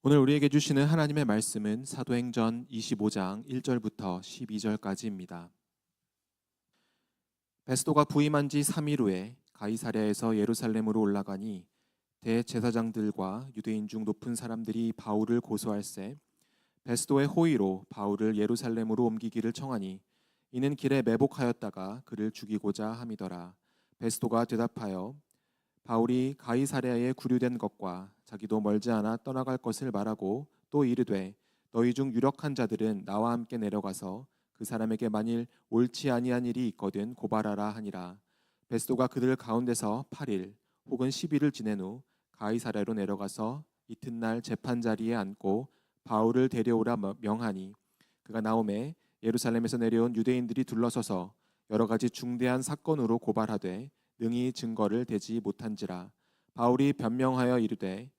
오늘 우리에게 주시는 하나님의 말씀은 사도행전 25장 1절부터 12절까지입니다. 베스도가 부임한 지 3일 후에 가이사랴에서 예루살렘으로 올라가니 대제사장들과 유대인 중 높은 사람들이 바울을 고소할세 베스도의 호의로 바울을 예루살렘으로 옮기기를 청하니 이는 길에 매복하였다가 그를 죽이고자 함이더라. 베스도가 대답하여 바울이 가이사랴에 구류된 것과 자기도 멀지 않아 떠나갈 것을 말하고 또 이르되 너희 중 유력한 자들은 나와 함께 내려가서 그 사람에게 만일 옳지 아니한 일이 있거든 고발하라 하니라. 베스도가 그들 가운데서 8일 혹은 10일을 지낸 후 가이사랴로 내려가서 이튿날 재판 자리에 앉고 바울을 데려오라 명하니 그가 나오매 예루살렘에서 내려온 유대인들이 둘러서서 여러 가지 중대한 사건으로 고발하되 능히 증거를 대지 못한지라. 바울이 변명하여 이르되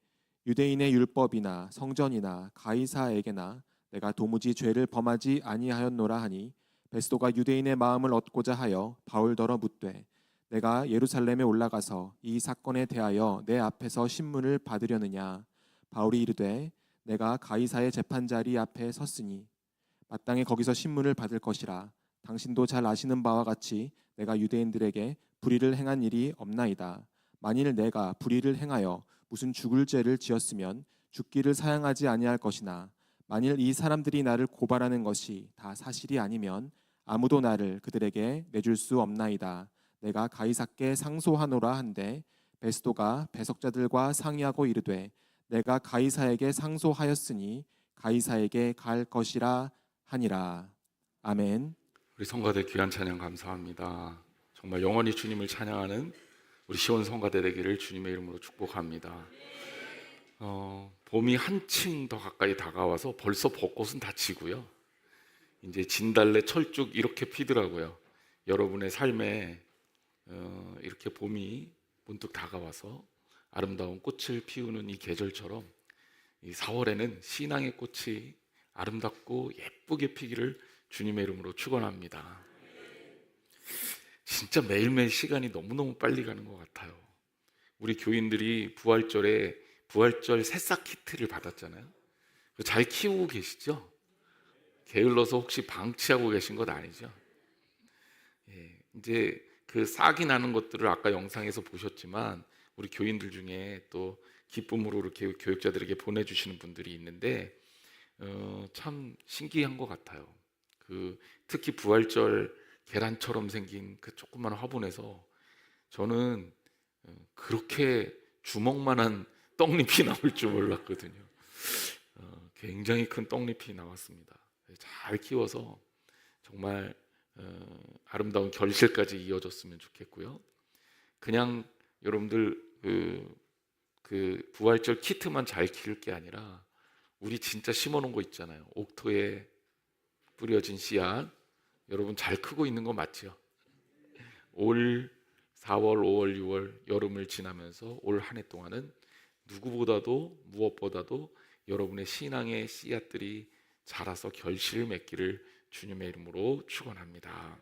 유대인의 율법이나 성전이나 가이사에게나 내가 도무지 죄를 범하지 아니하였노라 하니 베스도가 유대인의 마음을 얻고자 하여 바울더러 묻되 내가 예루살렘에 올라가서 이 사건에 대하여 내 앞에서 신문을 받으려느냐. 바울이 이르되 내가 가이사의 재판자리 앞에 섰으니 마땅히 거기서 신문을 받을 것이라. 당신도 잘 아시는 바와 같이 내가 유대인들에게 불의를 행한 일이 없나이다. 만일 내가 불의를 행하여 무슨 죽을 죄를 지었으면 죽기를 사양하지 아니할 것이나 만일 이 사람들이 나를 고발하는 것이 다 사실이 아니면 아무도 나를 그들에게 내줄 수 없나이다. 내가 가이사께 상소하노라 한데 베스도가 배석자들과 상의하고 이르되 내가 가이사에게 상소하였으니 가이사에게 갈 것이라 하니라. 아멘. 우리 성가대 귀한 찬양 감사합니다. 정말 영원히 주님을 찬양하는 우리 시온 성가대 되기를 주님의 이름으로 축복합니다. 봄이 한층 더 가까이 다가와서 벌써 벚꽃은 다 지고요. 이제 진달래, 철쭉 이렇게 피더라고요. 여러분의 삶에 이렇게 봄이 문득 다가와서 아름다운 꽃을 피우는 이 계절처럼 이 4월에는 신앙의 꽃이 아름답고 예쁘게 피기를 주님의 이름으로 축원합니다. 진짜 매일매일 시간이 너무너무 빨리 가는 것 같아요. 우리 교인들이 부활절에 부활절 새싹 키트를 받았잖아요. 잘 키우고 계시죠? 게을러서 혹시 방치하고 계신 것 아니죠? 예, 이제 그 싹이 나는 것들을 아까 영상에서 보셨지만 우리 교인들 중에 또 기쁨으로 이렇게 교육자들에게 보내주시는 분들이 있는데 참 신기한 것 같아요. 특히 부활절 계란처럼 생긴 그 조그만 화분에서 저는 그렇게 주먹만한 떡잎이 나올 줄 몰랐거든요. 굉장히 큰 떡잎이 나왔습니다. 잘 키워서 정말 아름다운 결실까지 이어졌으면 좋겠고요. 그냥 여러분들 그 부활절 키트만 잘 키울 게 아니라 우리 진짜 심어놓은 거 있잖아요. 옥토에 뿌려진 씨앗 여러분 잘 크고 있는 거 맞죠? 올 4월, 5월, 6월 여름을 지나면서 올 한 해 동안은 누구보다도 무엇보다도 여러분의 신앙의 씨앗들이 자라서 결실을 맺기를 주님의 이름으로 축원합니다.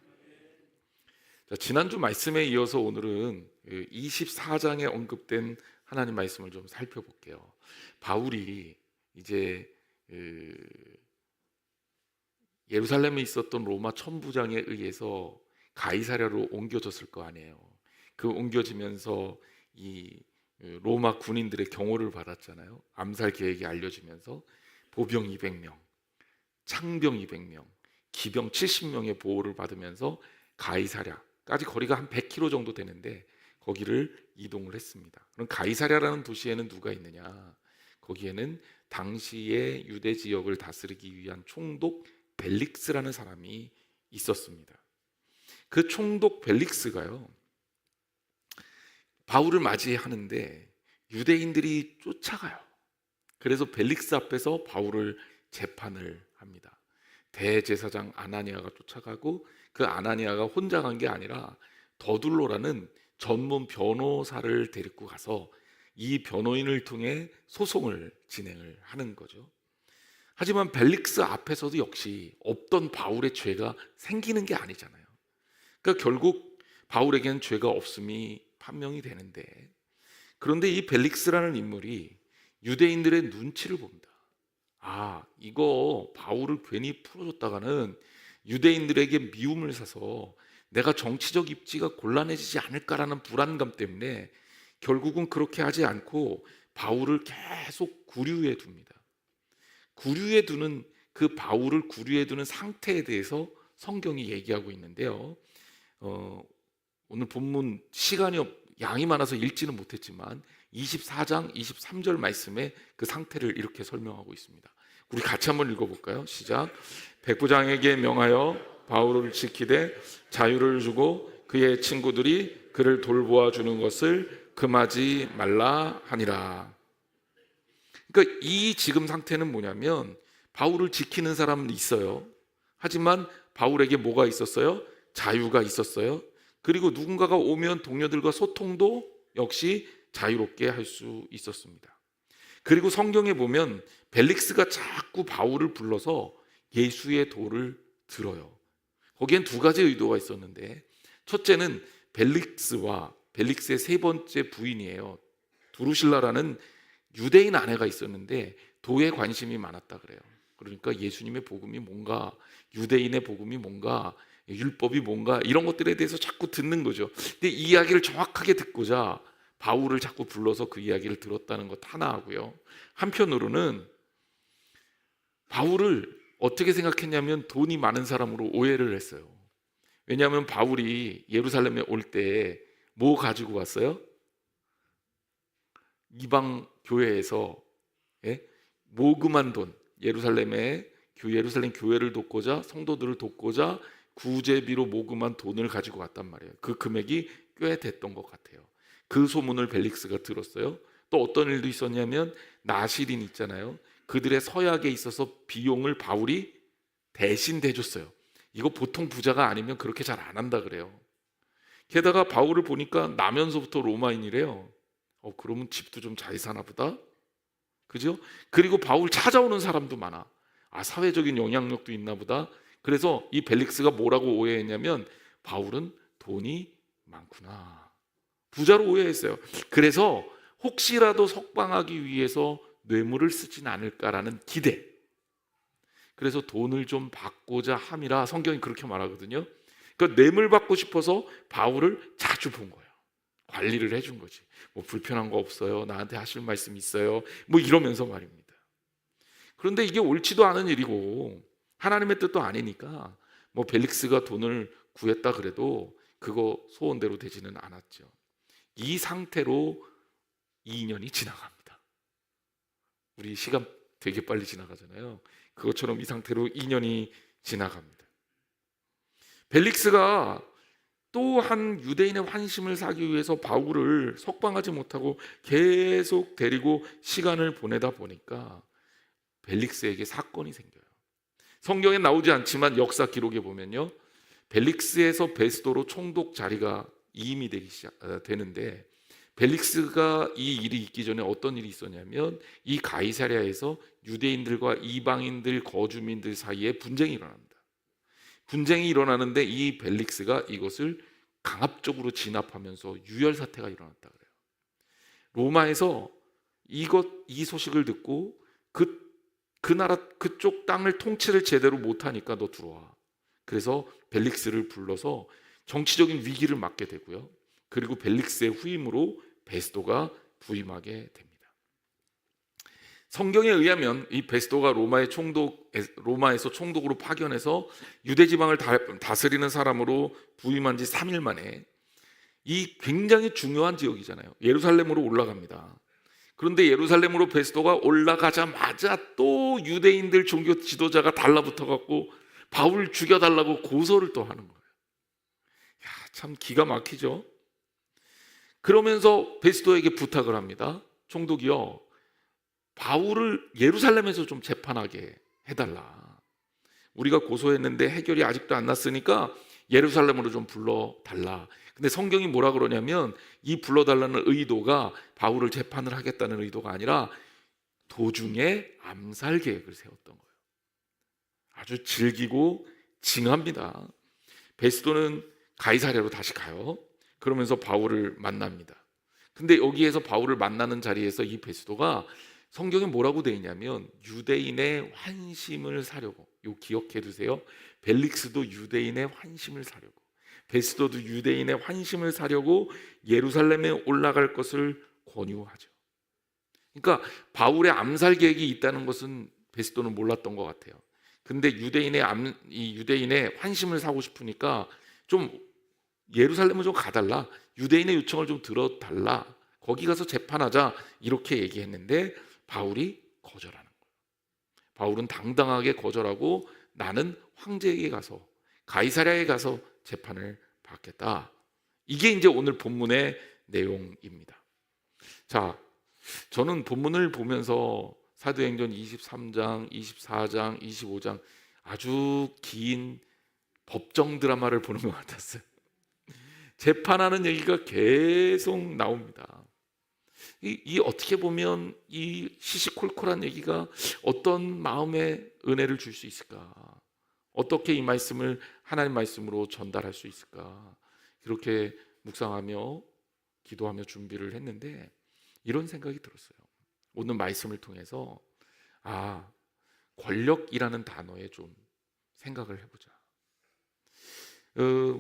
자, 지난주 말씀에 이어서 오늘은 24장에 언급된 하나님 말씀을 좀 살펴볼게요. 바울이 이제 예루살렘에 있었던 로마 천부장에 의해서 가이사랴로 옮겨졌을 거 아니에요. 그 옮겨지면서 이 로마 군인들의 경호를 받았잖아요. 암살 계획이 알려지면서 보병 200명, 창병 200명, 기병 70명의 보호를 받으면서 가이사랴까지 거리가 한 100km 정도 되는데 거기를 이동을 했습니다. 그럼 가이사랴라는 도시에는 누가 있느냐? 거기에는 당시의 유대 지역을 다스리기 위한 총독 벨릭스라는 사람이 있었습니다. 그 총독 벨릭스가요, 바울을 맞이하는데 유대인들이 쫓아가요. 그래서 벨릭스 앞에서 바울을 재판을 합니다. 대제사장 아나니아가 쫓아가고 그 아나니아가 혼자 간 게 아니라 더둘로라는 전문 변호사를 데리고 가서 이 변호인을 통해 소송을 진행을 하는 거죠. 하지만 벨릭스 앞에서도 역시 없던 바울의 죄가 생기는 게 아니잖아요. 그러니까 결국 바울에게는 죄가 없음이 판명이 되는데, 그런데 이 벨릭스라는 인물이 유대인들의 눈치를 봅니다. 이거 바울을 괜히 풀어줬다가는 유대인들에게 미움을 사서 내가 정치적 입지가 곤란해지지 않을까라는 불안감 때문에 결국은 그렇게 하지 않고 바울을 계속 구류에 둡니다. 구류에 두는 그 바울을 구류에 두는 상태에 대해서 성경이 얘기하고 있는데요. 오늘 본문 양이 많아서 읽지는 못했지만 24장 23절 말씀에 그 상태를 이렇게 설명하고 있습니다. 우리 같이 한번 읽어볼까요? 시작. 백부장에게 명하여 바울을 지키되 자유를 주고 그의 친구들이 그를 돌보아 주는 것을 금하지 말라 하니라. 그러니까 이 지금 상태는 뭐냐면 바울을 지키는 사람은 있어요. 하지만 바울에게 뭐가 있었어요? 자유가 있었어요. 그리고 누군가가 오면 동료들과 소통도 역시 자유롭게 할 수 있었습니다. 그리고 성경에 보면 벨릭스가 자꾸 바울을 불러서 예수의 도를 들어요. 거기엔 두 가지 의도가 있었는데, 첫째는 벨릭스의 세 번째 부인이에요. 두루실라라는 유대인 아내가 있었는데 도에 관심이 많았다 그래요. 그러니까 예수님의 복음이 뭔가, 유대인의 복음이 뭔가, 율법이 뭔가 이런 것들에 대해서 자꾸 듣는 거죠. 근데 이 이야기를 정확하게 듣고자 바울을 자꾸 불러서 그 이야기를 들었다는 것 하나 하고요. 한편으로는 바울을 어떻게 생각했냐면 돈이 많은 사람으로 오해를 했어요. 왜냐하면 바울이 예루살렘에 올 때 뭐 가지고 왔어요? 이방 교회에서 모금한 돈, 예루살렘 교회를 돕고자, 성도들을 돕고자 구제비로 모금한 돈을 가지고 왔단 말이에요. 그 금액이 꽤 됐던 것 같아요. 그 소문을 벨릭스가 들었어요. 또 어떤 일도 있었냐면 나시린 있잖아요. 그들의 서약에 있어서 비용을 바울이 대신 대줬어요. 이거 보통 부자가 아니면 그렇게 잘 안 한다 그래요. 게다가 바울을 보니까 나면서부터 로마인이래요. 그러면 집도 좀 잘 사나 보다. 그죠? 그리고 바울 찾아오는 사람도 많아. 사회적인 영향력도 있나 보다. 그래서 이 벨릭스가 뭐라고 오해했냐면 바울은 돈이 많구나, 부자로 오해했어요. 그래서 혹시라도 석방하기 위해서 뇌물을 쓰진 않을까라는 기대, 그래서 돈을 좀 받고자 함이라 성경이 그렇게 말하거든요. 그러니까 뇌물 받고 싶어서 바울을 자주 본 거예요. 관리를 해준 거지. 뭐 불편한 거 없어요? 나한테 하실 말씀 있어요? 뭐 이러면서 말입니다. 그런데 이게 옳지도 않은 일이고 하나님의 뜻도 아니니까 뭐 벨릭스가 돈을 구했다 그래도 그거 소원대로 되지는 않았죠. 이 상태로 2년이 지나갑니다. 우리 시간 되게 빨리 지나가잖아요. 그것처럼 이 상태로 2년이 지나갑니다. 벨릭스가 또 한 유대인의 환심을 사기 위해서 바울을 석방하지 못하고 계속 데리고 시간을 보내다 보니까 벨릭스에게 사건이 생겨요. 성경에 나오지 않지만 역사 기록에 보면요, 벨릭스에서 베스도로 총독 자리가 이임이 되는데, 벨릭스가 이 일이 있기 전에 어떤 일이 있었냐면 이 가이사랴에서 유대인들과 이방인들 거주민들 사이에 분쟁이 일어납니다. 분쟁이 일어나는데 이 벨릭스가 이것을 강압적으로 진압하면서 유혈 사태가 일어났다 그래요. 로마에서 이 소식을 듣고 그 나라 그쪽 땅을 통치를 제대로 못하니까 너 들어와. 그래서 벨릭스를 불러서 정치적인 위기를 맞게 되고요. 그리고 벨릭스의 후임으로 베스도가 부임하게 됩니다. 성경에 의하면 이 베스도가 로마에서 총독으로 파견해서 유대 지방을 다스리는 사람으로 부임한 지 3일 만에, 이 굉장히 중요한 지역이잖아요. 예루살렘으로 올라갑니다. 그런데 예루살렘으로 베스도가 올라가자마자 또 유대인들 종교 지도자가 달라붙어 갖고 바울 죽여달라고 고소를 또 하는 거예요. 참 기가 막히죠. 그러면서 베스도에게 부탁을 합니다. 총독이요, 바울을 예루살렘에서 좀 재판하게 해달라. 우리가 고소했는데 해결이 아직도 안 났으니까 예루살렘으로 좀 불러달라. 근데 성경이 뭐라 그러냐면 이 불러달라는 의도가 바울을 재판을 하겠다는 의도가 아니라 도중에 암살 계획을 세웠던 거예요. 아주 질기고 징합니다. 베스도는 가이사랴로 다시 가요. 그러면서 바울을 만납니다. 근데 여기에서 바울을 만나는 자리에서 이 베스도가 성경에 뭐라고 되어 있냐면 유대인의 환심을 사려고, 요 기억해 두세요. 벨릭스도 유대인의 환심을 사려고, 베스도도 유대인의 환심을 사려고 예루살렘에 올라갈 것을 권유하죠. 그러니까 바울의 암살 계획이 있다는 것은 베스도는 몰랐던 것 같아요. 근데 이 유대인의 환심을 사고 싶으니까 좀 예루살렘을 좀 가달라, 유대인의 요청을 좀 들어달라, 거기 가서 재판하자, 이렇게 얘기했는데 바울이 거절하는 거예요. 바울은 당당하게 거절하고 나는 황제에게 가서, 가이사랴에 가서 재판을 받겠다. 이게 이제 오늘 본문의 내용입니다. 자, 저는 본문을 보면서 사도행전 23장, 24장, 25장 아주 긴 법정 드라마를 보는 것 같았어요. 재판하는 얘기가 계속 나옵니다. 이 어떻게 보면 이 시시콜콜한 얘기가 어떤 마음의 은혜를 줄 수 있을까? 어떻게 이 말씀을 하나님 말씀으로 전달할 수 있을까? 그렇게 묵상하며 기도하며 준비를 했는데 이런 생각이 들었어요. 오늘 말씀을 통해서 권력이라는 단어에 좀 생각을 해보자.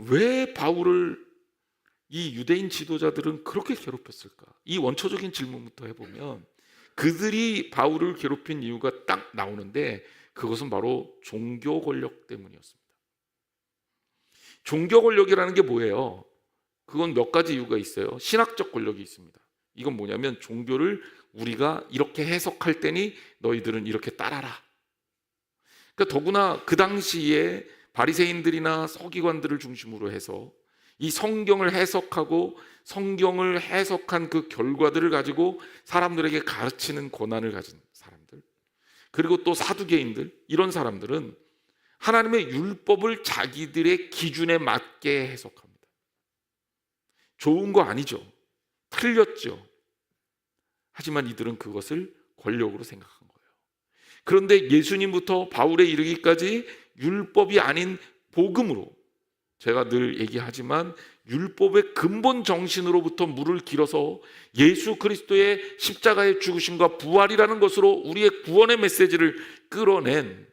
왜 바울을 이 유대인 지도자들은 그렇게 괴롭혔을까? 이 원초적인 질문부터 해보면 그들이 바울을 괴롭힌 이유가 딱 나오는데 그것은 바로 종교 권력 때문이었습니다. 종교 권력이라는 게 뭐예요? 그건 몇 가지 이유가 있어요. 신학적 권력이 있습니다. 이건 뭐냐면 종교를 우리가 이렇게 해석할 때니 너희들은 이렇게 따라라. 그러니까 더구나 그 당시에 바리새인들이나 서기관들을 중심으로 해서 이 성경을 해석하고 성경을 해석한 그 결과들을 가지고 사람들에게 가르치는 권한을 가진 사람들, 그리고 또 사두개인들, 이런 사람들은 하나님의 율법을 자기들의 기준에 맞게 해석합니다. 좋은 거 아니죠. 틀렸죠. 하지만 이들은 그것을 권력으로 생각한 거예요. 그런데 예수님부터 바울에 이르기까지 율법이 아닌 복음으로, 제가 늘 얘기하지만 율법의 근본 정신으로부터 물을 길어서 예수 그리스도의 십자가의 죽으심과 부활이라는 것으로 우리의 구원의 메시지를 끌어낸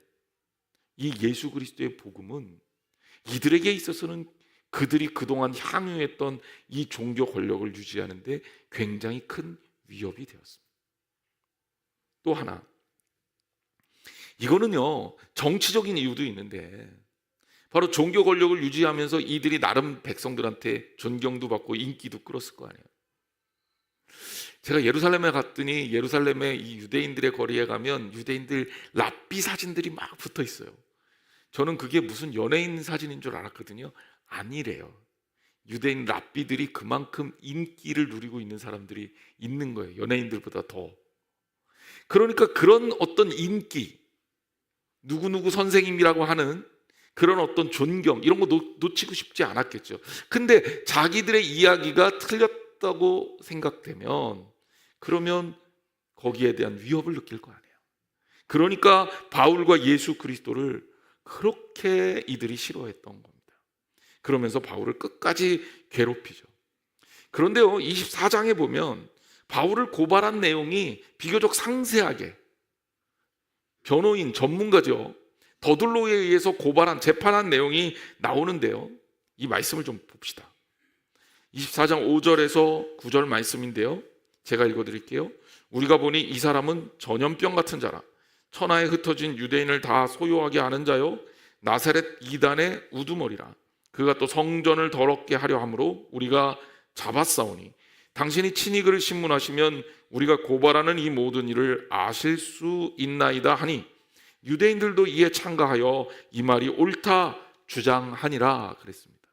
이 예수 그리스도의 복음은 이들에게 있어서는 그들이 그동안 향유했던 이 종교 권력을 유지하는 데 굉장히 큰 위협이 되었습니다. 또 하나, 이거는요 정치적인 이유도 있는데 바로 종교 권력을 유지하면서 이들이 나름 백성들한테 존경도 받고 인기도 끌었을 거 아니에요. 제가 예루살렘에 갔더니 예루살렘의 이 유대인들의 거리에 가면 유대인들 랍비 사진들이 막 붙어 있어요. 저는 그게 무슨 연예인 사진인 줄 알았거든요. 아니래요. 유대인 랍비들이 그만큼 인기를 누리고 있는 사람들이 있는 거예요. 연예인들보다 더. 그러니까 그런 어떤 인기, 누구누구 선생님이라고 하는 그런 어떤 존경, 이런 거 놓치고 싶지 않았겠죠. 근데 자기들의 이야기가 틀렸다고 생각되면 그러면 거기에 대한 위협을 느낄 거 아니에요. 그러니까 바울과 예수 그리스도를 그렇게 이들이 싫어했던 겁니다. 그러면서 바울을 끝까지 괴롭히죠. 그런데요 24장에 보면 바울을 고발한 내용이 비교적 상세하게, 변호인, 전문가죠, 더둘로에 의해서 고발한, 재판한 내용이 나오는데요, 이 말씀을 좀 봅시다. 24장 5절에서 9절 말씀인데요, 제가 읽어드릴게요. 우리가 보니 이 사람은 전염병 같은 자라. 천하에 흩어진 유대인을 다 소유하게 하는 자요, 나사렛 이단의 우두머리라. 그가 또 성전을 더럽게 하려 함으로 우리가 잡았사오니 당신이 친히 그를 신문하시면 우리가 고발하는 이 모든 일을 아실 수 있나이다 하니 유대인들도 이에 참가하여 이 말이 옳다 주장하니라 그랬습니다.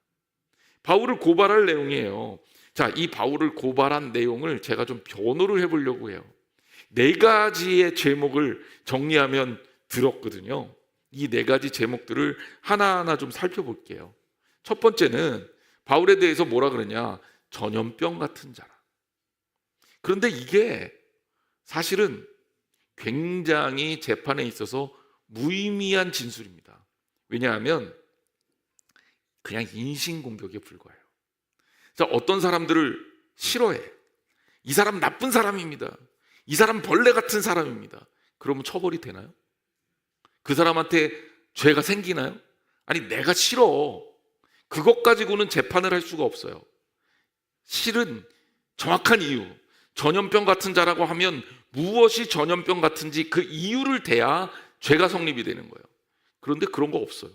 바울을 고발할 내용이에요. 자, 이 바울을 고발한 내용을 제가 좀 변호를 해보려고 해요. 4가지의 제목을 정리하면 들었거든요. 이 4가지 제목들을 하나하나 좀 살펴볼게요. 첫 번째는 바울에 대해서 뭐라 그러냐, 전염병 같은 자라. 그런데 이게 사실은 굉장히 재판에 있어서 무의미한 진술입니다. 왜냐하면 그냥 인신공격에 불과해요. 자, 어떤 사람들을 싫어해. 이 사람 나쁜 사람입니다. 이 사람 벌레 같은 사람입니다. 그러면 처벌이 되나요? 그 사람한테 죄가 생기나요? 아니, 내가 싫어. 그것 가지고는 재판을 할 수가 없어요. 실은 정확한 이유, 전염병 같은 자라고 하면 무엇이 전염병 같은지 그 이유를 대야 죄가 성립이 되는 거예요. 그런데 그런 거 없어요.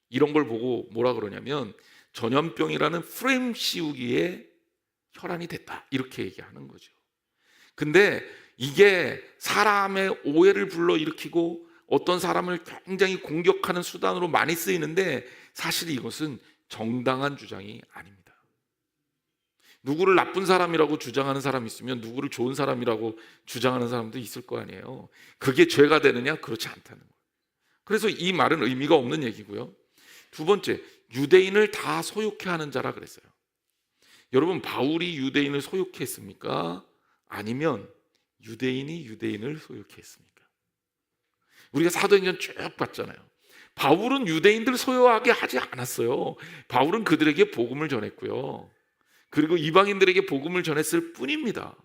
이런 걸 보고 뭐라 그러냐면 전염병이라는 프레임 씌우기에 혈안이 됐다, 이렇게 얘기하는 거죠. 근데 이게 사람의 오해를 불러일으키고 어떤 사람을 굉장히 공격하는 수단으로 많이 쓰이는데 사실 이것은 정당한 주장이 아닙니다. 누구를 나쁜 사람이라고 주장하는 사람이 있으면 누구를 좋은 사람이라고 주장하는 사람도 있을 거 아니에요. 그게 죄가 되느냐? 그렇지 않다는 거예요. 그래서 이 말은 의미가 없는 얘기고요. 두 번째, 유대인을 다 소욕해 하는 자라 그랬어요. 여러분, 바울이 유대인을 소욕해 했습니까? 아니면 유대인이 유대인을 소욕해 했습니까? 우리가 사도행전 쭉 봤잖아요. 바울은 유대인들 소유하게 하지 않았어요. 바울은 그들에게 복음을 전했고요. 그리고 이방인들에게 복음을 전했을 뿐입니다.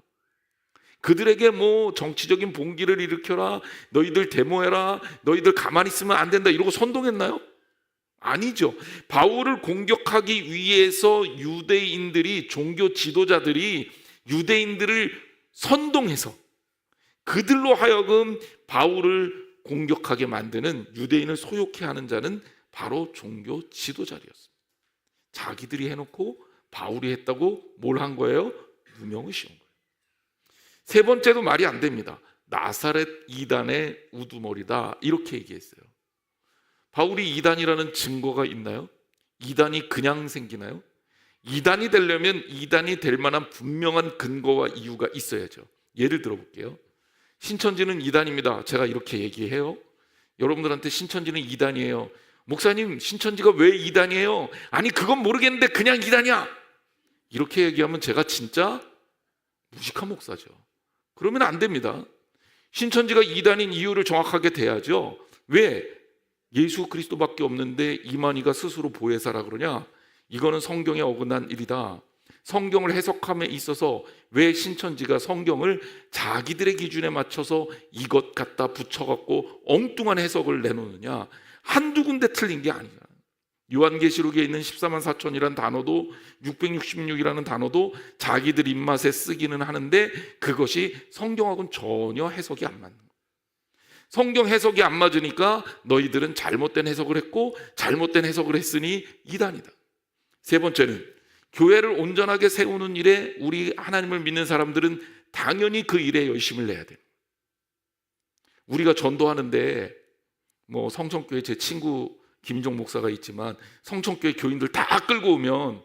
그들에게 뭐 정치적인 봉기를 일으켜라, 너희들 데모해라, 너희들 가만히 있으면 안 된다, 이러고 선동했나요? 아니죠. 바울을 공격하기 위해서 유대인들이, 종교 지도자들이 유대인들을 선동해서 그들로 하여금 바울을 공격하게 만드는, 유대인을 소욕해 하는 자는 바로 종교 지도자였습니다. 자기들이 해놓고 바울이 했다고 뭘 한 거예요? 누명을 씌운 거예요. 세 번째도 말이 안 됩니다. 나사렛 이단의 우두머리다, 이렇게 얘기했어요. 바울이 이단이라는 증거가 있나요? 이단이 그냥 생기나요? 이단이 되려면 이단이 될 만한 분명한 근거와 이유가 있어야죠. 예를 들어볼게요. 신천지는 이단입니다. 제가 이렇게 얘기해요. 여러분들한테 신천지는 이단이에요. 목사님, 신천지가 왜 이단이에요? 아니, 그건 모르겠는데 그냥 이단이야, 이렇게 얘기하면 제가 진짜 무식한 목사죠. 그러면 안 됩니다. 신천지가 이단인 이유를 정확하게 대야죠. 왜? 예수 그리스도밖에 없는데 이만희가 스스로 보혜사라 그러냐? 이거는 성경에 어긋난 일이다. 성경을 해석함에 있어서 왜 신천지가 성경을 자기들의 기준에 맞춰서 이것 갖다 붙여갖고 엉뚱한 해석을 내놓느냐? 한두 군데 틀린 게 아니야. 요한계시록에 있는 14만 4천이라는 단어도, 666이라는 단어도 자기들 입맛에 쓰기는 하는데 그것이 성경하고는 전혀 해석이 안 맞는 거예요. 성경 해석이 안 맞으니까 너희들은 잘못된 해석을 했고, 잘못된 해석을 했으니 이단이다. 세 번째는 교회를 온전하게 세우는 일에 우리 하나님을 믿는 사람들은 당연히 그 일에 열심을 내야 돼요. 우리가 전도하는데 뭐 성천교회 제 친구 김종 목사가 있지만 성천교회 교인들 다 끌고 오면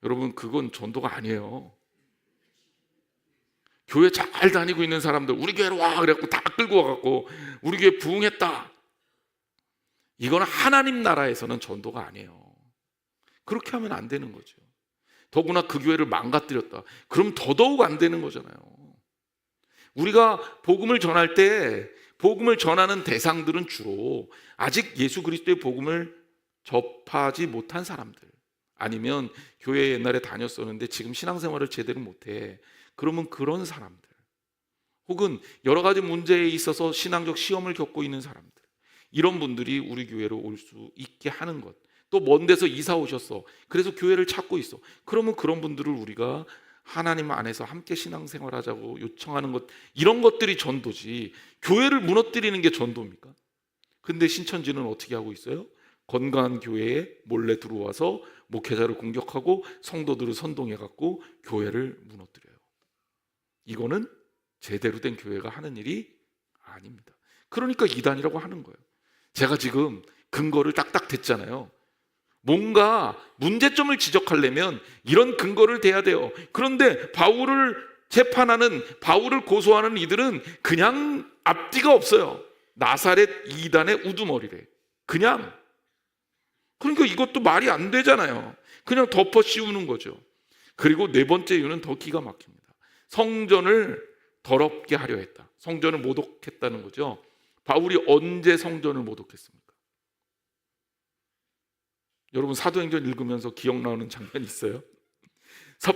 여러분, 그건 전도가 아니에요. 교회 잘 다니고 있는 사람들 우리 교회로 와 그래갖고 다 끌고 와갖고 우리 교회 부흥했다, 이거는 하나님 나라에서는 전도가 아니에요. 그렇게 하면 안 되는 거죠. 더구나 그 교회를 망가뜨렸다, 그럼 더더욱 안 되는 거잖아요. 우리가 복음을 전할 때 복음을 전하는 대상들은 주로 아직 예수 그리스도의 복음을 접하지 못한 사람들, 아니면 교회에 옛날에 다녔었는데 지금 신앙생활을 제대로 못해, 그러면 그런 사람들, 혹은 여러 가지 문제에 있어서 신앙적 시험을 겪고 있는 사람들, 이런 분들이 우리 교회로 올 수 있게 하는 것. 또 먼 데서 이사 오셨어, 그래서 교회를 찾고 있어, 그러면 그런 분들을 우리가 하나님 안에서 함께 신앙생활하자고 요청하는 것, 이런 것들이 전도지, 교회를 무너뜨리는 게 전도입니까? 근데 신천지는 어떻게 하고 있어요? 건강한 교회에 몰래 들어와서 목회자를 공격하고 성도들을 선동해갖고 교회를 무너뜨려요. 이거는 제대로 된 교회가 하는 일이 아닙니다. 그러니까 이단이라고 하는 거예요. 제가 지금 근거를 딱딱 댔잖아요. 뭔가 문제점을 지적하려면 이런 근거를 대야 돼요. 그런데 바울을 재판하는, 바울을 고소하는 이들은 그냥 앞뒤가 없어요. 나사렛 이단의 우두머리래. 그냥. 그러니까 이것도 말이 안 되잖아요. 그냥 덮어 씌우는 거죠. 그리고 네 번째 이유는 더 기가 막힙니다. 성전을 더럽게 하려 했다. 성전을 모독했다는 거죠. 바울이 언제 성전을 모독했습니까? 여러분, 사도행전 읽으면서 기억나는 장면이 있어요?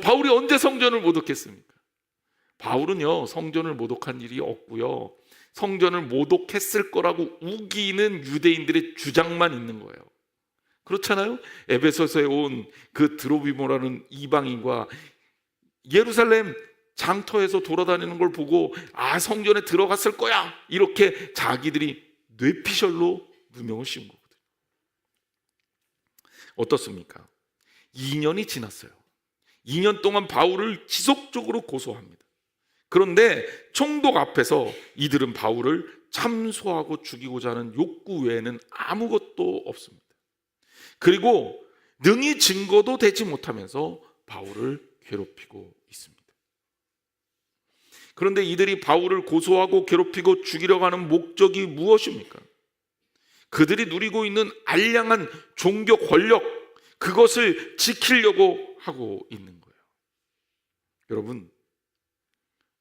바울이 언제 성전을 모독했습니까? 바울은요, 성전을 모독한 일이 없고요, 성전을 모독했을 거라고 우기는 유대인들의 주장만 있는 거예요. 그렇잖아요? 에베소서에 온 그 드로비모라는 이방인과 예루살렘 장터에서 돌아다니는 걸 보고 성전에 들어갔을 거야, 이렇게 자기들이 뇌피셜로 누명을 씌운 거거든요. 어떻습니까? 2년이 지났어요. 2년 동안 바울을 지속적으로 고소합니다. 그런데 총독 앞에서 이들은 바울을 참소하고 죽이고자 하는 욕구 외에는 아무것도 없습니다. 그리고 능히 증거도 되지 못하면서 바울을 괴롭히고 있습니다. 그런데 이들이 바울을 고소하고 괴롭히고 죽이려고 하는 목적이 무엇입니까? 그들이 누리고 있는 알량한 종교 권력, 그것을 지키려고 하고 있는 거예요. 여러분,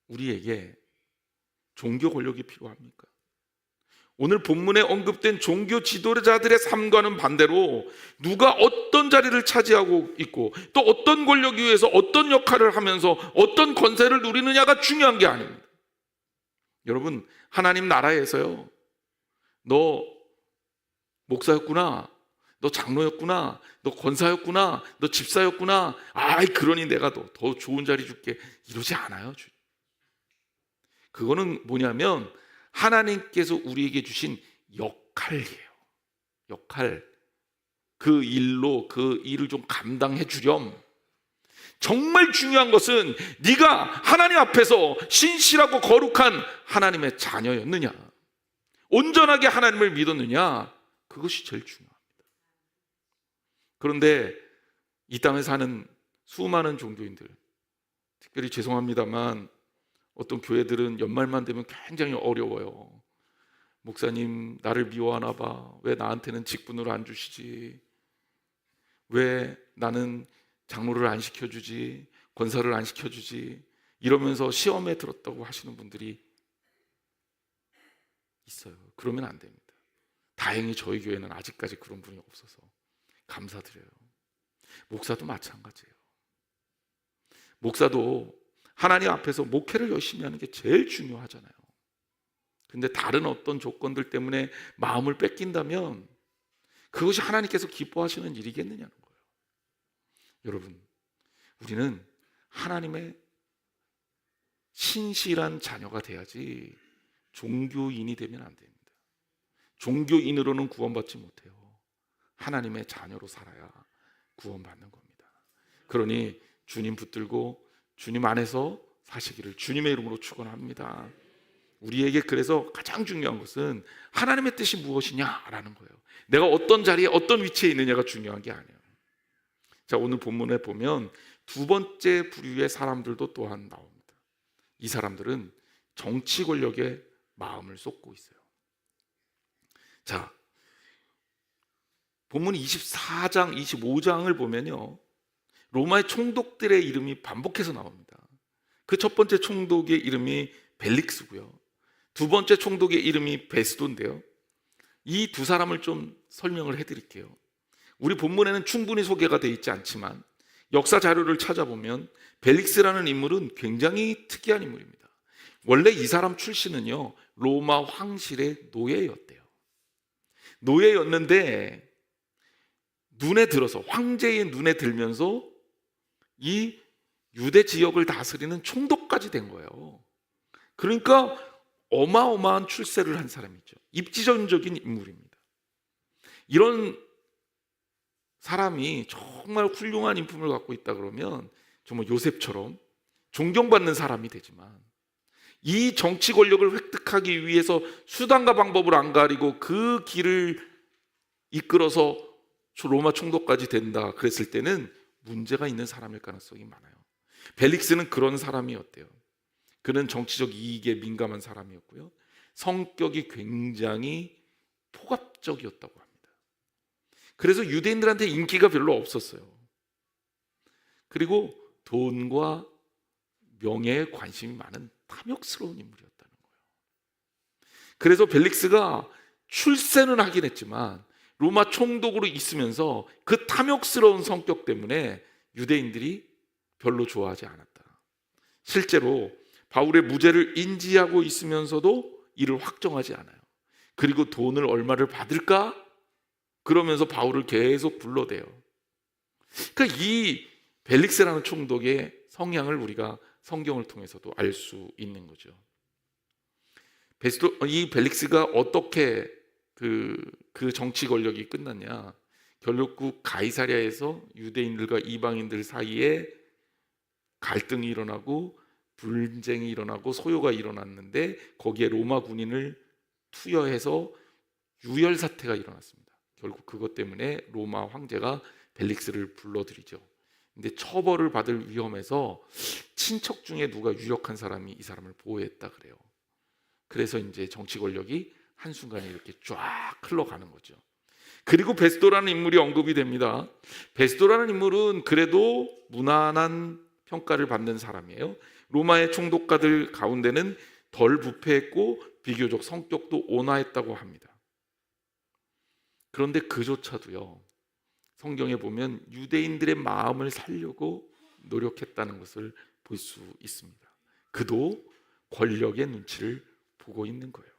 우리에게 종교 권력이 필요합니까? 오늘 본문에 언급된 종교 지도자들의 삶과는 반대로 누가 어떤 자리를 차지하고 있고 또 어떤 권력이 위해서 어떤 역할을 하면서 어떤 권세를 누리느냐가 중요한 게 아닙니다. 여러분, 하나님 나라에서요, 너 목사였구나, 너 장로였구나, 너 권사였구나, 너 집사였구나, 그러니 내가 더 좋은 자리 줄게, 이러지 않아요. 그거는 뭐냐면 하나님께서 우리에게 주신 역할이에요. 역할. 그 일을 좀 감당해 주렴. 정말 중요한 것은 네가 하나님 앞에서 신실하고 거룩한 하나님의 자녀였느냐, 온전하게 하나님을 믿었느냐, 그것이 제일 중요합니다. 그런데 이 땅에 사는 수많은 종교인들, 특별히 죄송합니다만 어떤 교회들은 연말만 되면 굉장히 어려워요. 목사님, 나를 미워하나 봐. 왜 나한테는 직분을 안 주시지? 왜 나는 장로를 안 시켜주지? 권사를 안 시켜주지? 이러면서 시험에 들었다고 하시는 분들이 있어요. 그러면 안 됩니다. 다행히 저희 교회는 아직까지 그런 분이 없어서 감사드려요. 목사도 마찬가지예요. 목사도 하나님 앞에서 목회를 열심히 하는 게 제일 중요하잖아요. 근데 다른 어떤 조건들 때문에 마음을 뺏긴다면 그것이 하나님께서 기뻐하시는 일이겠느냐는 거예요. 여러분, 우리는 하나님의 신실한 자녀가 돼야지 종교인이 되면 안 됩니다. 종교인으로는 구원받지 못해요. 하나님의 자녀로 살아야 구원받는 겁니다. 그러니 주님 붙들고 주님 안에서 사시기를 주님의 이름으로 축원합니다. 우리에게 그래서 가장 중요한 것은 하나님의 뜻이 무엇이냐라는 거예요. 내가 어떤 자리에 어떤 위치에 있느냐가 중요한 게 아니에요. 자, 오늘 본문에 보면 두 번째 부류의 사람들도 또한 나옵니다. 이 사람들은 정치 권력에 마음을 쏟고 있어요. 자, 본문 24장, 25장을 보면요, 로마의 총독들의 이름이 반복해서 나옵니다. 그 첫 번째 총독의 이름이 벨릭스고요, 두 번째 총독의 이름이 베스도인데요, 이 두 사람을 좀 설명을 해드릴게요. 우리 본문에는 충분히 소개가 되어 있지 않지만 역사 자료를 찾아보면 벨릭스라는 인물은 굉장히 특이한 인물입니다. 원래 이 사람 출신은요, 로마 황실의 노예였대요. 노예였는데 눈에 들어서, 황제의 눈에 들면서 이 유대 지역을 다스리는 총독까지 된 거예요. 그러니까 어마어마한 출세를 한 사람이죠. 입지전적인 인물입니다. 이런 사람이 정말 훌륭한 인품을 갖고 있다 그러면 정말 요셉처럼 존경받는 사람이 되지만, 이 정치 권력을 획득하기 위해서 수단과 방법을 안 가리고 그 길을 이끌어서 로마 총독까지 된다 그랬을 때는 문제가 있는 사람일 가능성이 많아요. 벨릭스는 그런 사람이었대요. 그는 정치적 이익에 민감한 사람이었고요, 성격이 굉장히 폭압적이었다고 합니다. 그래서 유대인들한테 인기가 별로 없었어요. 그리고 돈과 명예에 관심이 많은 탐욕스러운 인물이었다는 거예요. 그래서 벨릭스가 출세는 하긴 했지만 로마 총독으로 있으면서 그 탐욕스러운 성격 때문에 유대인들이 별로 좋아하지 않았다. 실제로 바울의 무죄를 인지하고 있으면서도 이를 확정하지 않아요. 그리고 돈을 얼마를 받을까? 그러면서 바울을 계속 불러대요. 그러니까 이 벨릭스라는 총독의 성향을 우리가 성경을 통해서도 알 수 있는 거죠. 이 벨릭스가 어떻게 그 정치 권력이 끝났냐? 결국 가이사랴에서 유대인들과 이방인들 사이에 갈등이 일어나고 분쟁이 일어나고 소요가 일어났는데 거기에 로마 군인을 투여해서 유혈 사태가 일어났습니다. 결국 그것 때문에 로마 황제가 벨릭스를 불러들이죠. 근데 처벌을 받을 위험에서 친척 중에 누가 유력한 사람이 이 사람을 보호했다 그래요. 그래서 이제 정치 권력이 한순간에 이렇게 쫙 흘러가는 거죠. 그리고 베스도라는 인물이 언급이 됩니다. 베스도라는 인물은 그래도 무난한 평가를 받는 사람이에요. 로마의 총독가들 가운데는 덜 부패했고 비교적 성격도 온화했다고 합니다. 그런데 그조차도요, 성경에 보면 유대인들의 마음을 살려고 노력했다는 것을 볼 수 있습니다. 그도 권력의 눈치를 보고 있는 거예요.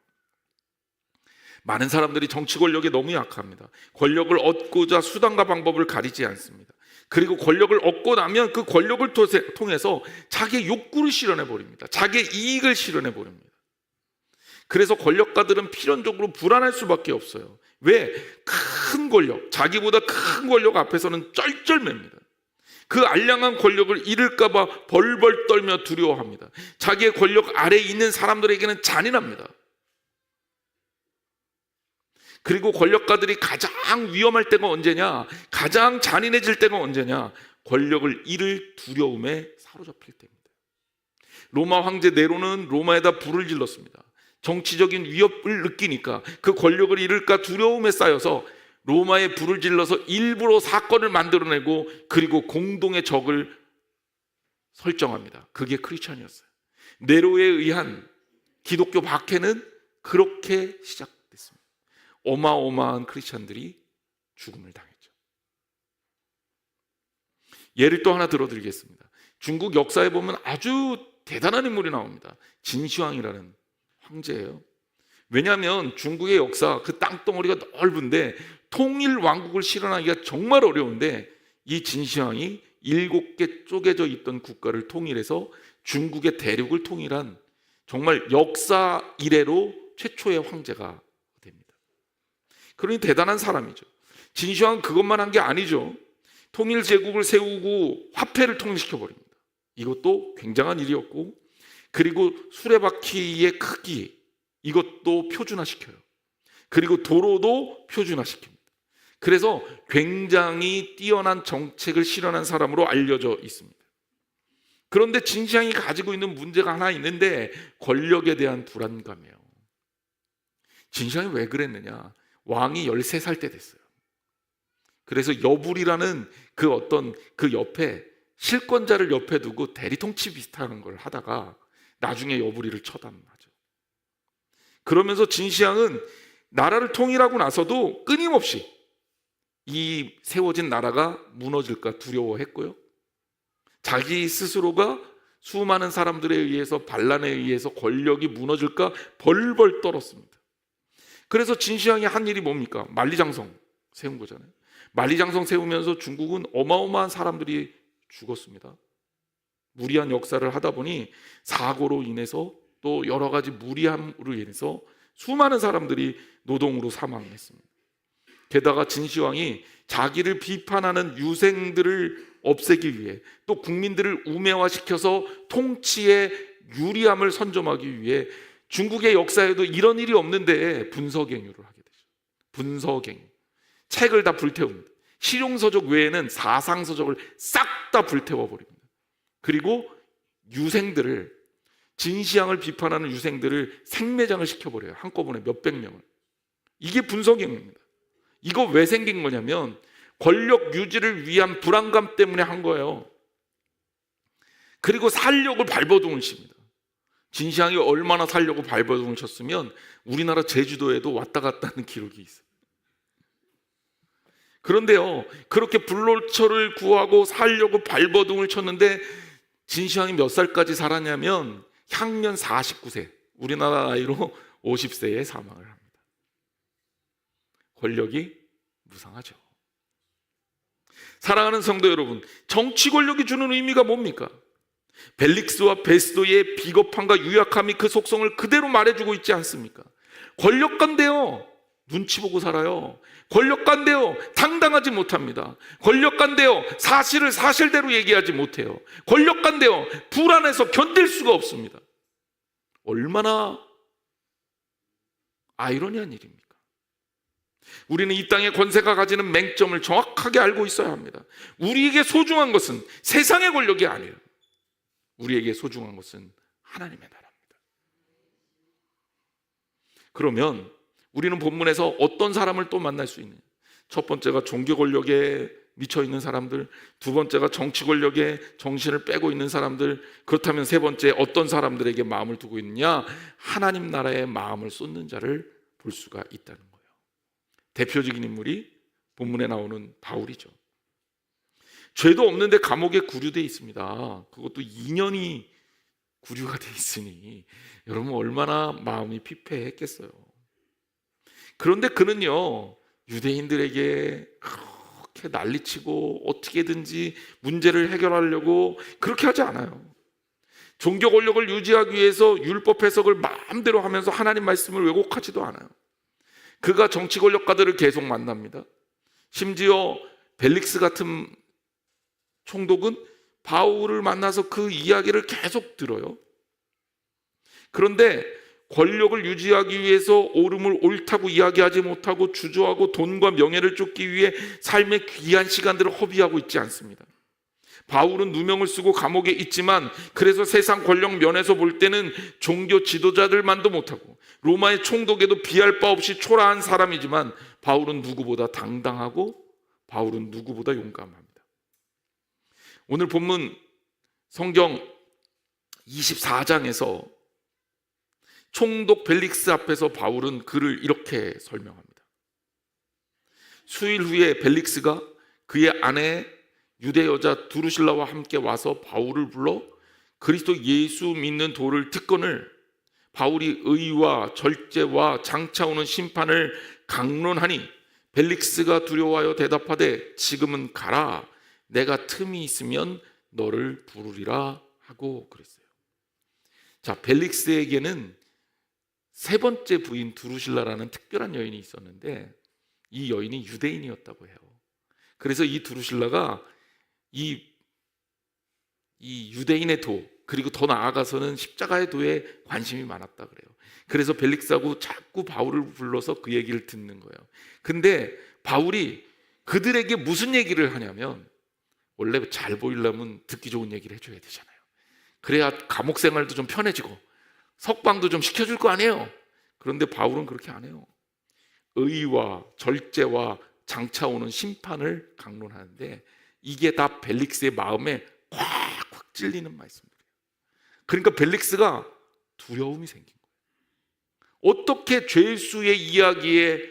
많은 사람들이 정치 권력에 너무 약합니다. 권력을 얻고자 수단과 방법을 가리지 않습니다. 그리고 권력을 얻고 나면 그 권력을 통해서 자기의 욕구를 실현해 버립니다. 자기의 이익을 실현해 버립니다. 그래서 권력가들은 필연적으로 불안할 수밖에 없어요. 왜? 큰 권력, 자기보다 큰 권력 앞에서는 쩔쩔맵니다. 그 알량한 권력을 잃을까 봐 벌벌 떨며 두려워합니다. 자기의 권력 아래에 있는 사람들에게는 잔인합니다. 그리고 권력가들이 가장 위험할 때가 언제냐? 가장 잔인해질 때가 언제냐? 권력을 잃을 두려움에 사로잡힐 때입니다. 로마 황제 네로는 로마에다 불을 질렀습니다. 정치적인 위협을 느끼니까 그 권력을 잃을까 두려움에 쌓여서 로마에 불을 질러서 일부러 사건을 만들어내고 그리고 공동의 적을 설정합니다. 그게 크리스천이었어요. 네로에 의한 기독교 박해는 그렇게 시작됐습니다. 어마어마한 크리스천들이 죽음을 당했죠. 예를 또 하나 들어드리겠습니다. 중국 역사에 보면 아주 대단한 인물이 나옵니다. 진시황이라는 황제예요. 왜냐하면 중국의 역사, 그 땅덩어리가 넓은데 통일 왕국을 실현하기가 정말 어려운데 이 진시황이 7개 쪼개져 있던 국가를 통일해서 중국의 대륙을 통일한 정말 역사 이래로 최초의 황제가 됩니다. 그러니 대단한 사람이죠. 진시황은 그것만 한 게 아니죠. 통일 제국을 세우고 화폐를 통일시켜버립니다. 이것도 굉장한 일이었고, 그리고 수레바퀴의 크기, 이것도 표준화시켜요. 그리고 도로도 표준화시킵니다. 그래서 굉장히 뛰어난 정책을 실현한 사람으로 알려져 있습니다. 그런데 진시황이 가지고 있는 문제가 하나 있는데 권력에 대한 불안감이에요. 진시황이 왜 그랬느냐? 왕이 13살 때 됐어요. 그래서 여불이라는 그 옆에 실권자를 옆에 두고 대리통치 비슷한 걸 하다가 나중에 여불이를 처단하죠. 그러면서 진시황은 나라를 통일하고 나서도 끊임없이 이 세워진 나라가 무너질까 두려워했고요. 자기 스스로가 수많은 사람들에 의해서 반란에 의해서 권력이 무너질까 벌벌 떨었습니다. 그래서 진시황이 한 일이 뭡니까? 만리장성 세운 거잖아요. 만리장성 세우면서 중국은 어마어마한 사람들이 죽었습니다. 무리한 역사를 하다 보니 사고로 인해서 또 여러 가지 무리함으로 인해서 수많은 사람들이 노동으로 사망했습니다. 게다가 진시황이 자기를 비판하는 유생들을 없애기 위해 또 국민들을 우매화시켜서 통치의 유리함을 선점하기 위해 중국의 역사에도 이런 일이 없는데 분서갱유를 하게 되죠. 분서갱유. 책을 다 불태웁니다. 실용서적 외에는 사상서적을 싹 다 불태워버립니다. 그리고 유생들을, 진시황을 비판하는 유생들을 생매장을 시켜버려요. 한꺼번에 몇백 명을. 이게 분서갱유입니다. 이거 왜 생긴 거냐면 권력 유지를 위한 불안감 때문에 한 거예요. 그리고 살려고 발버둥을 칩니다. 진시황이 얼마나 살려고 발버둥을 쳤으면 우리나라 제주도에도 왔다 갔다 하는 기록이 있어요. 그런데요, 그렇게 불로초를 구하고 살려고 발버둥을 쳤는데 진시황이 몇 살까지 살았냐면 향년 49세, 우리나라 나이로 50세에 사망을 합니다. 권력이 무상하죠. 사랑하는 성도 여러분, 정치 권력이 주는 의미가 뭡니까? 벨릭스와 베스도의 비겁함과 유약함이 그 속성을 그대로 말해주고 있지 않습니까? 권력간데요, 눈치 보고 살아요. 권력간데요, 당당하지 못합니다. 권력간데요, 사실을 사실대로 얘기하지 못해요. 권력간데요, 불안해서 견딜 수가 없습니다. 얼마나 아이러니한 일입니까? 우리는 이 땅의 권세가 가지는 맹점을 정확하게 알고 있어야 합니다. 우리에게 소중한 것은 세상의 권력이 아니에요. 우리에게 소중한 것은 하나님의 나라입니다. 그러면 우리는 본문에서 어떤 사람을 또 만날 수 있느냐? 첫 번째가 종교 권력에 미쳐 있는 사람들, 두 번째가 정치 권력에 정신을 빼고 있는 사람들, 그렇다면 세 번째 어떤 사람들에게 마음을 두고 있느냐? 하나님 나라에 마음을 쏟는 자를 볼 수가 있다는 거예요. 대표적인 인물이 본문에 나오는 바울이죠. 죄도 없는데 감옥에 구류되어 있습니다. 그것도 2년이 구류가 돼 있으니 여러분 얼마나 마음이 피폐했겠어요. 그런데 그는요, 유대인들에게 그렇게 난리치고 어떻게든지 문제를 해결하려고 그렇게 하지 않아요. 종교 권력을 유지하기 위해서 율법 해석을 마음대로 하면서 하나님 말씀을 왜곡하지도 않아요. 그가 정치 권력가들을 계속 만납니다. 심지어 벨릭스 같은 총독은 바울을 만나서 그 이야기를 계속 들어요. 그런데 권력을 유지하기 위해서 옳음을 옳다고 이야기하지 못하고 주저하고 돈과 명예를 쫓기 위해 삶의 귀한 시간들을 허비하고 있지 않습니다. 바울은 누명을 쓰고 감옥에 있지만 그래서 세상 권력 면에서 볼 때는 종교 지도자들만도 못하고 로마의 총독에도 비할 바 없이 초라한 사람이지만 바울은 누구보다 당당하고 바울은 누구보다 용감합니다. 오늘 본문 성경 24장에서 총독 벨릭스 앞에서 바울은 그를 이렇게 설명합니다. 수일 후에 벨릭스가 그의 아내 유대 여자 두루실라와 함께 와서 바울을 불러 그리스도 예수 믿는 도를 특권을 바울이 의와 절제와 장차 오는 심판을 강론하니 벨릭스가 두려워하여 대답하되 지금은 가라, 내가 틈이 있으면 너를 부르리라 하고 그랬어요. 자, 벨릭스에게는 세 번째 부인 두루실라라는 특별한 여인이 있었는데 이 여인이 유대인이었다고 해요. 그래서 이 두루실라가 이 유대인의 도, 그리고 더 나아가서는 십자가의 도에 관심이 많았다 그래요. 그래서 벨릭스하고 자꾸 바울을 불러서 그 얘기를 듣는 거예요. 근데 바울이 그들에게 무슨 얘기를 하냐면, 원래 잘 보이려면 듣기 좋은 얘기를 해줘야 되잖아요. 그래야 감옥 생활도 좀 편해지고 석방도 좀 시켜줄 거 아니에요. 그런데 바울은 그렇게 안 해요. 의와 절제와 장차 오는 심판을 강론하는데 이게 다 벨릭스의 마음에 콱콱 찔리는 말씀들이에요. 그러니까 벨릭스가 두려움이 생긴 거예요. 어떻게 죄수의 이야기에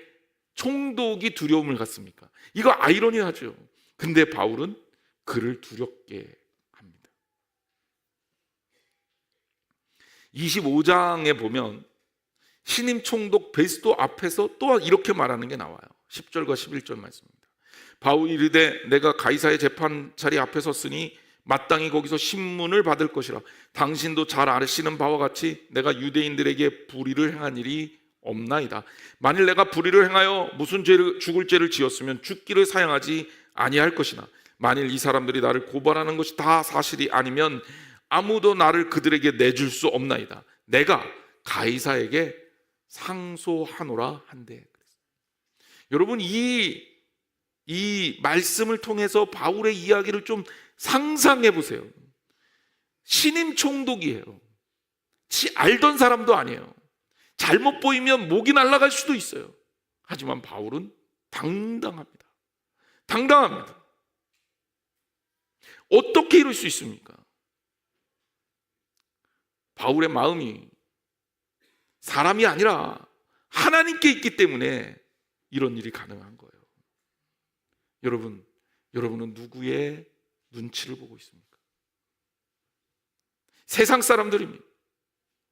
총독이 두려움을 갖습니까? 이거 아이러니하죠. 근데 바울은 그를 두렵게 합니다. 25장에 보면 신임 총독 베스도 앞에서 또 이렇게 말하는 게 나와요. 10절과 11절 말씀입니다. 바울이 이르되 내가 가이사의 재판 자리 앞에 섰으니 마땅히 거기서 신문을 받을 것이라. 당신도 잘 아시는 바와 같이 내가 유대인들에게 불의를 행한 일이 없나이다. 만일 내가 불의를 행하여 무슨 죄를 죽을 죄를 지었으면 죽기를 사양하지 아니할 것이나 만일 이 사람들이 나를 고발하는 것이 다 사실이 아니면 아무도 나를 그들에게 내줄 수 없나이다. 내가 가이사에게 상소하노라 한대. 여러분, 이 말씀을 통해서 바울의 이야기를 좀 상상해 보세요. 신임 총독이에요. 알던 사람도 아니에요. 잘못 보이면 목이 날아갈 수도 있어요. 하지만 바울은 당당합니다. 당당합니다. 어떻게 이럴 수 있습니까? 바울의 마음이 사람이 아니라 하나님께 있기 때문에 이런 일이 가능한 거예요. 여러분은 누구의 눈치를 보고 있습니까? 세상 사람들입니다.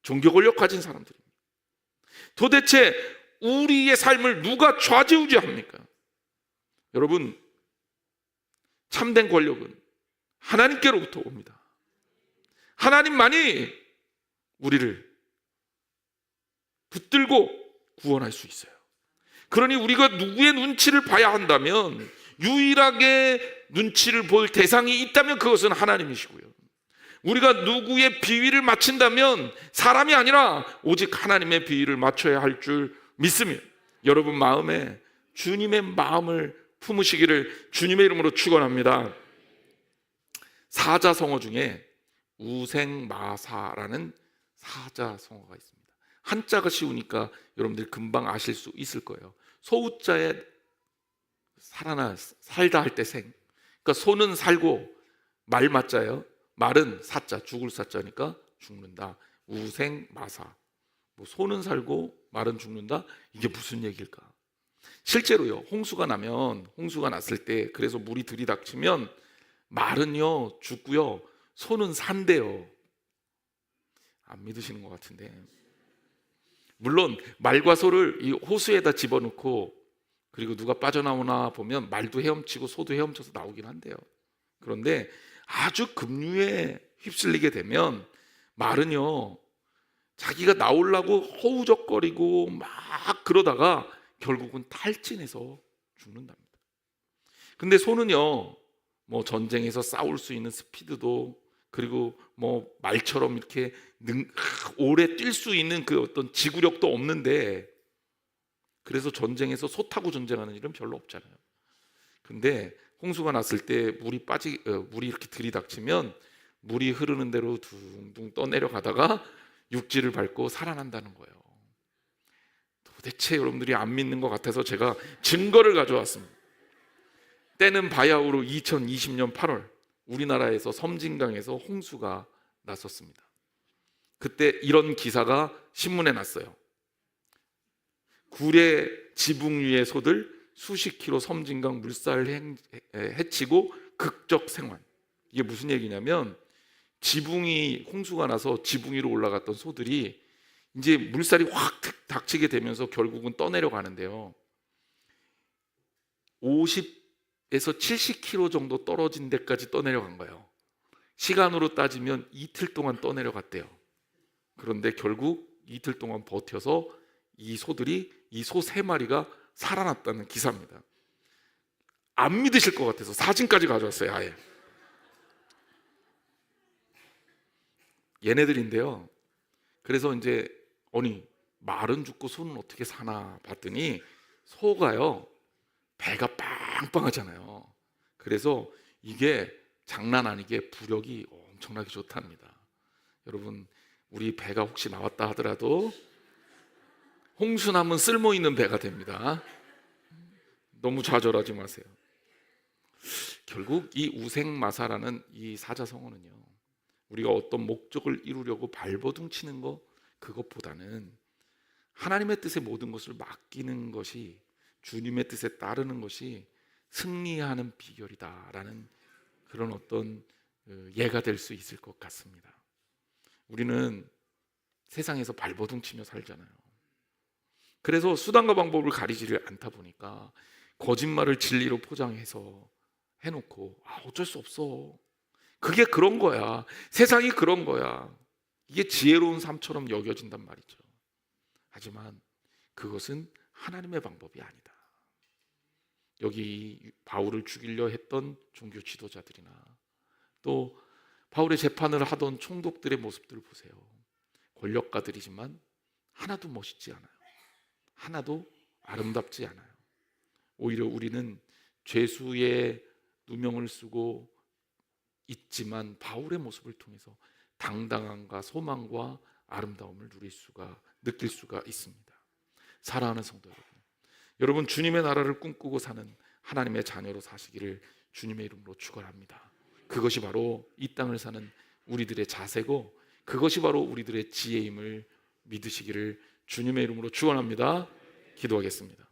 종교 권력 가진 사람들입니다. 도대체 우리의 삶을 누가 좌지우지합니까? 여러분, 참된 권력은 하나님께로부터 옵니다. 하나님만이 우리를 붙들고 구원할 수 있어요. 그러니 우리가 누구의 눈치를 봐야 한다면, 유일하게 눈치를 볼 대상이 있다면 그것은 하나님이시고요. 우리가 누구의 비위를 맞춘다면 사람이 아니라 오직 하나님의 비위를 맞춰야 할 줄 믿습니다. 여러분 마음에 주님의 마음을 품으시기를 주님의 이름으로 축원합니다. 사자성어 중에 우생마사라는 사자성어가 있습니다. 한자가 쉬우니까 여러분들 금방 아실 수 있을 거예요. 소우자에 살다 할 때 생. 그러니까 소는 살고 말 맞자예요. 말은 사자, 죽을 사자니까 죽는다. 우생마사. 뭐 소는 살고 말은 죽는다. 이게 무슨 얘기일까? 실제로요, 홍수가 났을 때, 그래서 물이 들이닥치면 말은요 죽고요, 소는 산대요. 안 믿으시는 것 같은데, 물론 말과 소를 이 호수에다 집어넣고 그리고 누가 빠져나오나 보면 말도 헤엄치고 소도 헤엄쳐서 나오긴 한대요. 그런데 아주 급류에 휩쓸리게 되면 말은요, 자기가 나오려고 허우적거리고 막 그러다가 결국은 탈진해서 죽는답니다. 근데 소는요, 뭐 전쟁에서 싸울 수 있는 스피드도, 그리고 뭐 말처럼 이렇게 오래 뛸 수 있는 그 어떤 지구력도 없는데, 그래서 전쟁에서 소 타고 전쟁하는 일은 별로 없잖아요. 근데 홍수가 났을 때 물이 이렇게 들이닥치면 물이 흐르는 대로 둥둥 떠내려가다가 육지를 밟고 살아난다는 거예요. 도대체 여러분들이 안 믿는 것 같아서 제가 증거를 가져왔습니다. 때는 바야흐로 2020년 8월 우리나라에서 섬진강에서 홍수가 났었습니다. 그때 이런 기사가 신문에 났어요. 굴의 지붕 위의 소들 수십 킬로 섬진강 물살을 헤치고 극적 생還. 이게 무슨 얘기냐면, 지붕이 홍수가 나서 지붕 위로 올라갔던 소들이 이제 물살이 확 닥치게 되면서 결국은 떠내려 가는데요, 50에서 70km 정도 떨어진 데까지 떠내려간 거예요. 시간으로 따지면 이틀 동안 떠내려갔대요. 그런데 결국 이틀 동안 버텨서 이 소들이, 이 소 3마리가 살아났다는 기사입니다. 안 믿으실 것 같아서 사진까지 가져왔어요. 아예 얘네들인데요. 그래서 이제 아니, 말은 죽고 소는 어떻게 사나 봤더니, 소가요 배가 빵빵하잖아요. 그래서 이게 장난 아니게 부력이 엄청나게 좋답니다. 여러분, 우리 배가 혹시 나왔다 하더라도 홍수나면 쓸모있는 배가 됩니다. 너무 좌절하지 마세요. 결국 이 우생마사라는 이 사자성어는요, 우리가 어떤 목적을 이루려고 발버둥 치는 거, 그것보다는 하나님의 뜻에 모든 것을 맡기는 것이, 주님의 뜻에 따르는 것이 승리하는 비결이다라는 그런 어떤 예가 될 수 있을 것 같습니다. 우리는 세상에서 발버둥 치며 살잖아요. 그래서 수단과 방법을 가리지를 않다 보니까 거짓말을 진리로 포장해서 해놓고, 어쩔 수 없어, 그게 그런 거야, 세상이 그런 거야, 이게 지혜로운 삶처럼 여겨진단 말이죠. 하지만 그것은 하나님의 방법이 아니다. 여기 바울을 죽이려 했던 종교 지도자들이나 또 바울의 재판을 하던 총독들의 모습들을 보세요. 권력가들이지만 하나도 멋있지 않아요. 하나도 아름답지 않아요. 오히려 우리는 죄수의 누명을 쓰고 있지만 바울의 모습을 통해서 당당함과 소망과 아름다움을 느낄 수가 있습니다. 사랑하는 성도 여러분, 주님의 나라를 꿈꾸고 사는 하나님의 자녀로 사시기를 주님의 이름으로 축원합니다. 그것이 바로 이 땅을 사는 우리들의 자세고, 그것이 바로 우리들의 지혜임을 믿으시기를 주님의 이름으로 축원합니다. 기도하겠습니다.